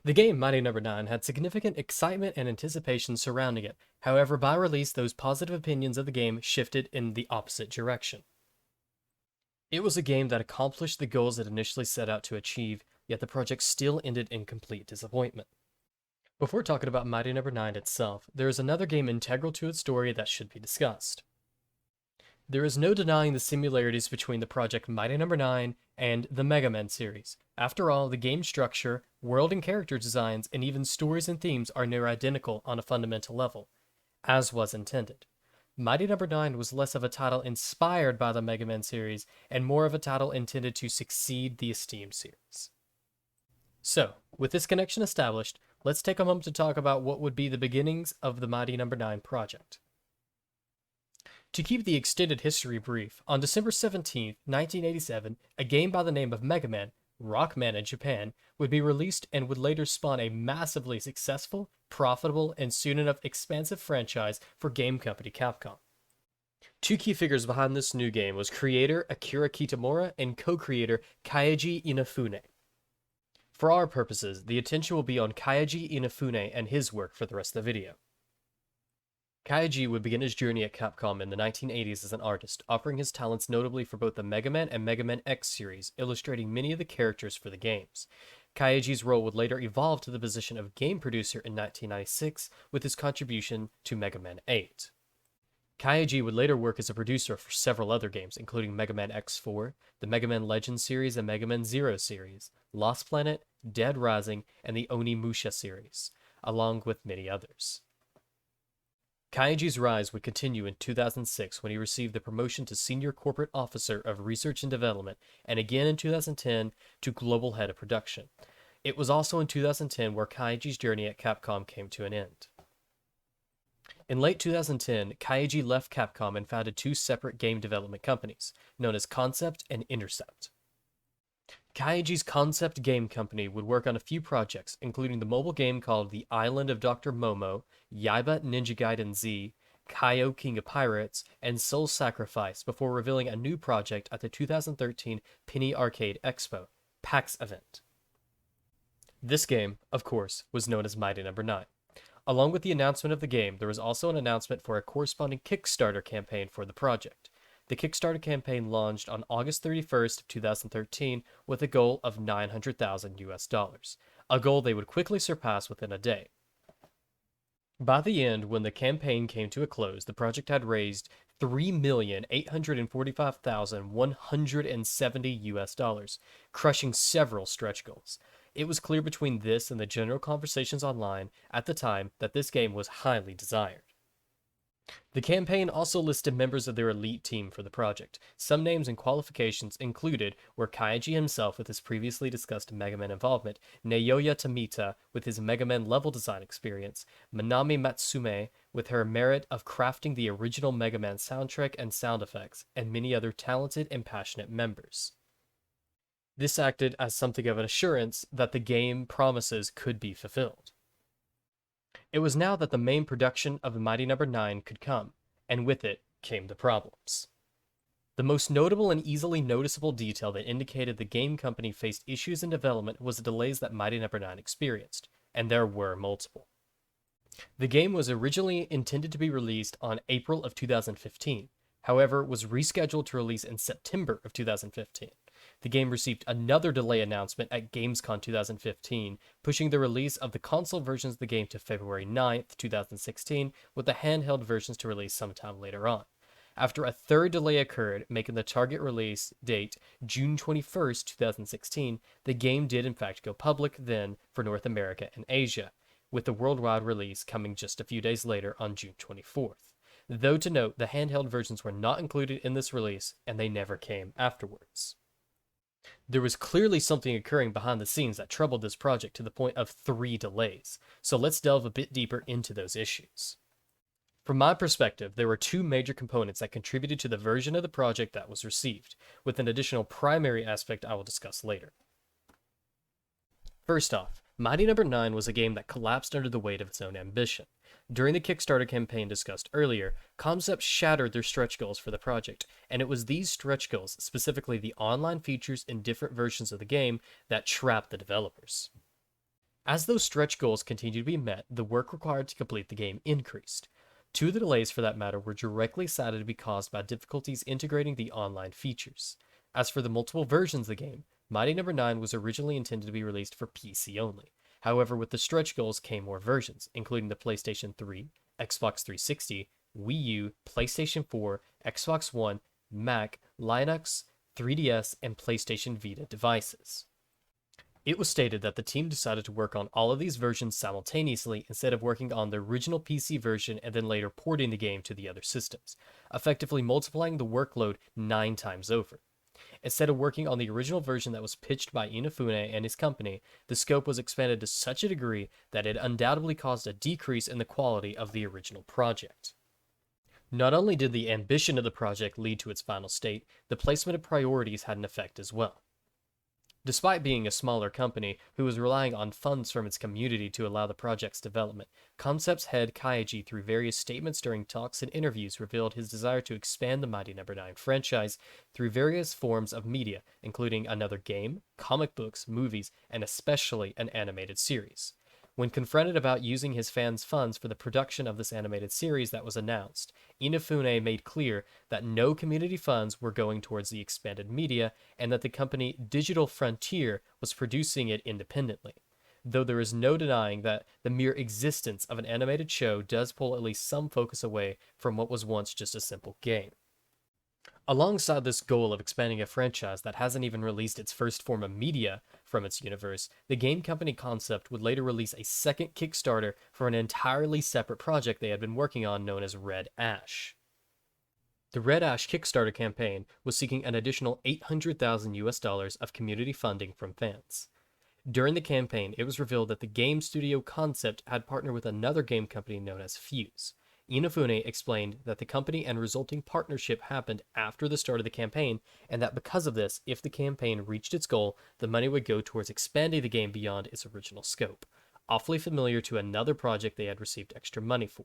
The game Mighty Number 9 had significant excitement and anticipation surrounding it. However, by release, those positive opinions of the game shifted in the opposite direction. It was a game that accomplished the goals it initially set out to achieve, yet the project still ended in complete disappointment. Before talking about Mighty Number 9 itself, there is another game integral to its story that should be discussed. There is no denying the similarities between the project Mighty Number 9 and the Mega Man series. After all, the game structure, world and character designs, and even stories and themes are near identical on a fundamental level, as was intended. Mighty Number 9 was less of a title inspired by the Mega Man series and more of a title intended to succeed the esteemed series. So, with this connection established, let's take a moment to talk about what would be the beginnings of the Mighty Number 9 project. To keep the extended history brief, on December 17, 1987, a game by the name of Mega Man, Rockman in Japan, would be released and would later spawn a massively successful, profitable, and soon enough expansive franchise for game company Capcom. Two key figures behind this new game was creator Akira Kitamura and co-creator Kaiji Inafune. For our purposes, the attention will be on Kaiji Inafune and his work for the rest of the video. Kaiji would begin his journey at Capcom in the 1980s as an artist, offering his talents notably for both the Mega Man and Mega Man X series, illustrating many of the characters for the games. Kaiji's role would later evolve to the position of game producer in 1996 with his contribution to Mega Man 8. Kaiji would later work as a producer for several other games, including Mega Man X4, the Mega Man Legends series and Mega Man Zero series, Lost Planet, Dead Rising, and the Onimusha series, along with many others. Kaiji's rise would continue in 2006 when he received the promotion to Senior Corporate Officer of Research and Development, and again in 2010 to Global Head of Production. It was also in 2010 where Kaiji's journey at Capcom came to an end. In late 2010, Kaiji left Capcom and founded two separate game development companies, known as Concept and Intercept. Kaiji's Concept Game Company would work on a few projects, including the mobile game called The Island of Dr. Momo, Yaiba Ninja Gaiden Z, Kaio King of Pirates, and Soul Sacrifice before revealing a new project at the 2013 Penny Arcade Expo, PAX event. This game, of course, was known as Mighty Number 9. Along with the announcement of the game, there was also an announcement for a corresponding Kickstarter campaign for the project. The Kickstarter campaign launched on August 31st, 2013 with a goal of $900,000, a goal they would quickly surpass within a day. By the end, when the campaign came to a close, the project had raised $3,845,170, crushing several stretch goals. It was clear between this and the general conversations online at the time that this game was highly desired. The campaign also listed members of their elite team for the project. Some names and qualifications included were Kaiji himself with his previously discussed Mega Man involvement, Naoya Tomita with his Mega Man level design experience, Manami Matsume with her merit of crafting the original Mega Man soundtrack and sound effects, and many other talented and passionate members. This acted as something of an assurance that the game promises could be fulfilled. It was now that the main production of the Mighty Number 9 could come, and with it came the problems. The most notable and easily noticeable detail that indicated the game company faced issues in development was the delays that Mighty Number 9 experienced, and there were multiple. The game was originally intended to be released on April of 2015, however, was rescheduled to release in September of 2015. The game received another delay announcement at Gamescom 2015, pushing the release of the console versions of the game to February 9th, 2016, with the handheld versions to release sometime later on. After a third delay occurred, making the target release date June 21st, 2016, the game did in fact go public then for North America and Asia, with the worldwide release coming just a few days later on June 24th. Though to note, the handheld versions were not included in this release, and they never came afterwards. There was clearly something occurring behind the scenes that troubled this project to the point of 3 delays, so let's delve a bit deeper into those issues. From my perspective, there were 2 major components that contributed to the version of the project that was received, with an additional primary aspect I will discuss later. First off, Mighty Number 9 was a game that collapsed under the weight of its own ambition. During the Kickstarter campaign discussed earlier, Concept shattered their stretch goals for the project, and it was these stretch goals, specifically the online features in different versions of the game, that trapped the developers. As those stretch goals continued to be met, the work required to complete the game increased. Two of the delays, for that matter, were directly cited to be caused by difficulties integrating the online features. As for the multiple versions of the game, Mighty Number 9 was originally intended to be released for PC only. However, with the stretch goals came more versions, including the PlayStation 3, Xbox 360, Wii U, PlayStation 4, Xbox One, Mac, Linux, 3DS, and PlayStation Vita devices. It was stated that the team decided to work on all of these versions simultaneously instead of working on the original PC version and then later porting the game to the other systems, effectively multiplying the workload 9 times over. Instead of working on the original version that was pitched by Inafune and his company, the scope was expanded to such a degree that it undoubtedly caused a decrease in the quality of the original project. Not only did the ambition of the project lead to its final state, the placement of priorities had an effect as well. Despite being a smaller company who was relying on funds from its community to allow the project's development, Concept's head Kaiji, through various statements during talks and interviews, revealed his desire to expand the Mighty Number 9 franchise through various forms of media, including another game, comic books, movies, and especially an animated series. When confronted about using his fans' funds for the production of this animated series that was announced, Inafune made clear that no community funds were going towards the expanded media and that the company Digital Frontier was producing it independently. Though there is no denying that the mere existence of an animated show does pull at least some focus away from what was once just a simple game. Alongside this goal of expanding a franchise that hasn't even released its first form of media from its universe, the game company Concept would later release a second Kickstarter for an entirely separate project they had been working on known as Red Ash. The Red Ash Kickstarter campaign was seeking an additional $800,000 of community funding from fans. During the campaign, it was revealed that the game studio Concept had partnered with another game company known as Fuse. Inafune explained that the company and resulting partnership happened after the start of the campaign, and that because of this, if the campaign reached its goal, the money would go towards expanding the game beyond its original scope. Awfully familiar to another project they had received extra money for.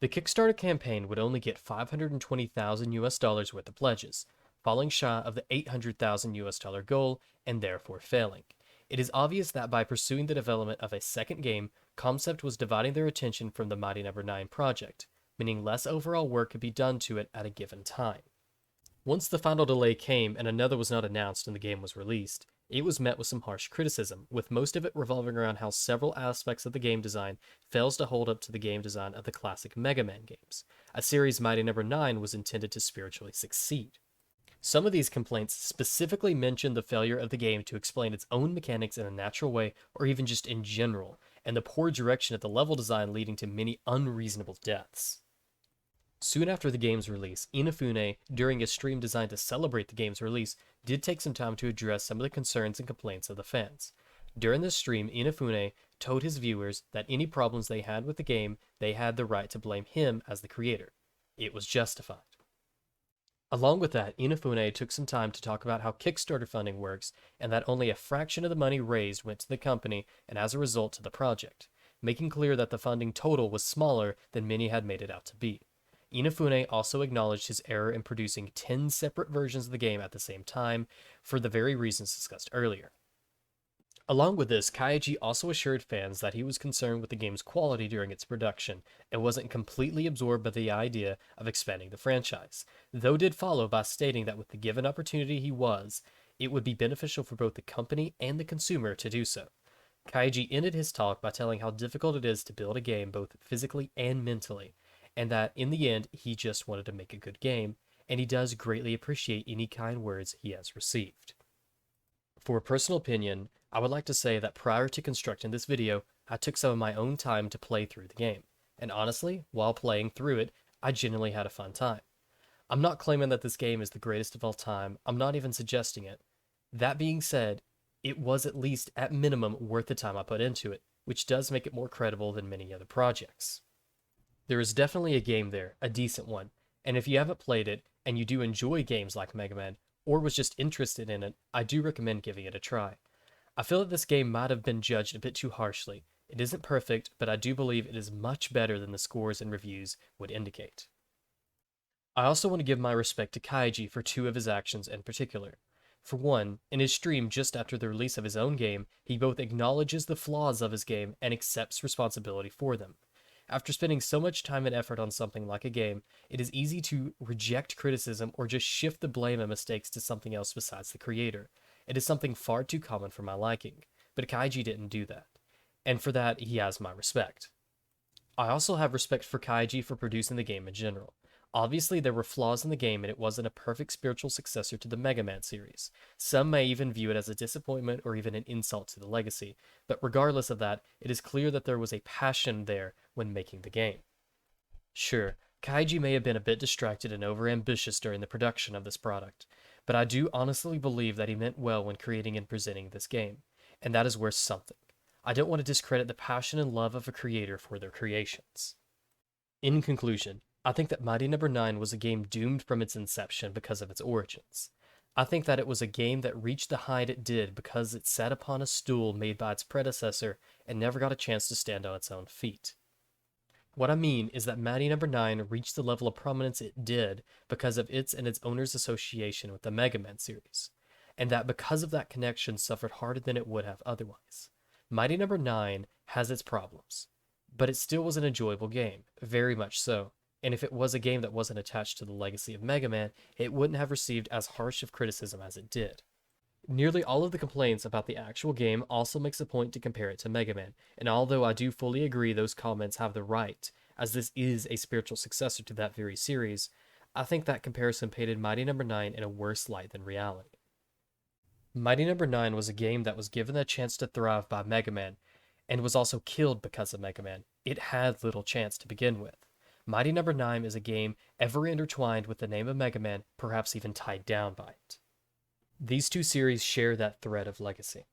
The Kickstarter campaign would only get $520,000 worth of pledges, falling shy of the $800,000 goal and therefore failing. It is obvious that by pursuing the development of a second game, Concept was dividing their attention from the Mighty Number 9 project, meaning less overall work could be done to it at a given time. Once the final delay came and another was not announced and the game was released, it was met with some harsh criticism, with most of it revolving around how several aspects of the game design fails to hold up to the game design of the classic Mega Man games, a series Mighty Number 9 was intended to spiritually succeed. Some of these complaints specifically mention the failure of the game to explain its own mechanics in a natural way or even just in general, and the poor direction of the level design leading to many unreasonable deaths. Soon after the game's release, Inafune, during a stream designed to celebrate the game's release, did take some time to address some of the concerns and complaints of the fans. During this stream, Inafune told his viewers that any problems they had with the game, they had the right to blame him as the creator. It was justified. Along with that, Inafune took some time to talk about how Kickstarter funding works and that only a fraction of the money raised went to the company and as a result to the project, making clear that the funding total was smaller than many had made it out to be. Inafune also acknowledged his error in producing 10 separate versions of the game at the same time for the very reasons discussed earlier. Along with this, Kaiji also assured fans that he was concerned with the game's quality during its production and wasn't completely absorbed by the idea of expanding the franchise, though did follow by stating that with the given opportunity it would be beneficial for both the company and the consumer to do so. Kaiji ended his talk by telling how difficult it is to build a game both physically and mentally, and that in the end he just wanted to make a good game, and he does greatly appreciate any kind words he has received. For a personal opinion, I would like to say that prior to constructing this video, I took some of my own time to play through the game, and honestly, while playing through it, I genuinely had a fun time. I'm not claiming that this game is the greatest of all time, I'm not even suggesting it. That being said, it was at least, at minimum, worth the time I put into it, which does make it more credible than many other projects. There is definitely a game there, a decent one, and if you haven't played it, and you do enjoy games like Mega Man, or was just interested in it, I do recommend giving it a try. I feel that this game might have been judged a bit too harshly. It isn't perfect, but I do believe it is much better than the scores and reviews would indicate. I also want to give my respect to Kaiji for two of his actions in particular. For one, in his stream just after the release of his own game, he both acknowledges the flaws of his game and accepts responsibility for them. After spending so much time and effort on something like a game, it is easy to reject criticism or just shift the blame and mistakes to something else besides the creator. It is something far too common for my liking, but Kaiji didn't do that. And for that, he has my respect. I also have respect for Kaiji for producing the game in general. Obviously, there were flaws in the game and it wasn't a perfect spiritual successor to the Mega Man series. Some may even view it as a disappointment or even an insult to the legacy, but regardless of that, it is clear that there was a passion there when making the game. Sure, Kaiji may have been a bit distracted and overambitious during the production of this product, but I do honestly believe that he meant well when creating and presenting this game, and that is worth something. I don't want to discredit the passion and love of a creator for their creations. In conclusion, I think that Mighty Number 9 was a game doomed from its inception because of its origins. I think that it was a game that reached the height it did because it sat upon a stool made by its predecessor and never got a chance to stand on its own feet. What I mean is that Mighty Number 9 reached the level of prominence it did because of its and its owner's association with the Mega Man series, and that because of that connection suffered harder than it would have otherwise. Mighty Number 9 has its problems, but it still was an enjoyable game, very much so. And if it was a game that wasn't attached to the legacy of Mega Man, it wouldn't have received as harsh of criticism as it did. Nearly all of the complaints about the actual game also makes a point to compare it to Mega Man, and although I do fully agree those comments have the right, as this is a spiritual successor to that very series, I think that comparison painted Mighty Number 9 in a worse light than reality. Mighty Number 9 was a game that was given the chance to thrive by Mega Man, and was also killed because of Mega Man. It had little chance to begin with. Mighty Number 9 is a game ever intertwined with the name of Mega Man, perhaps even tied down by it. These two series share that thread of legacy.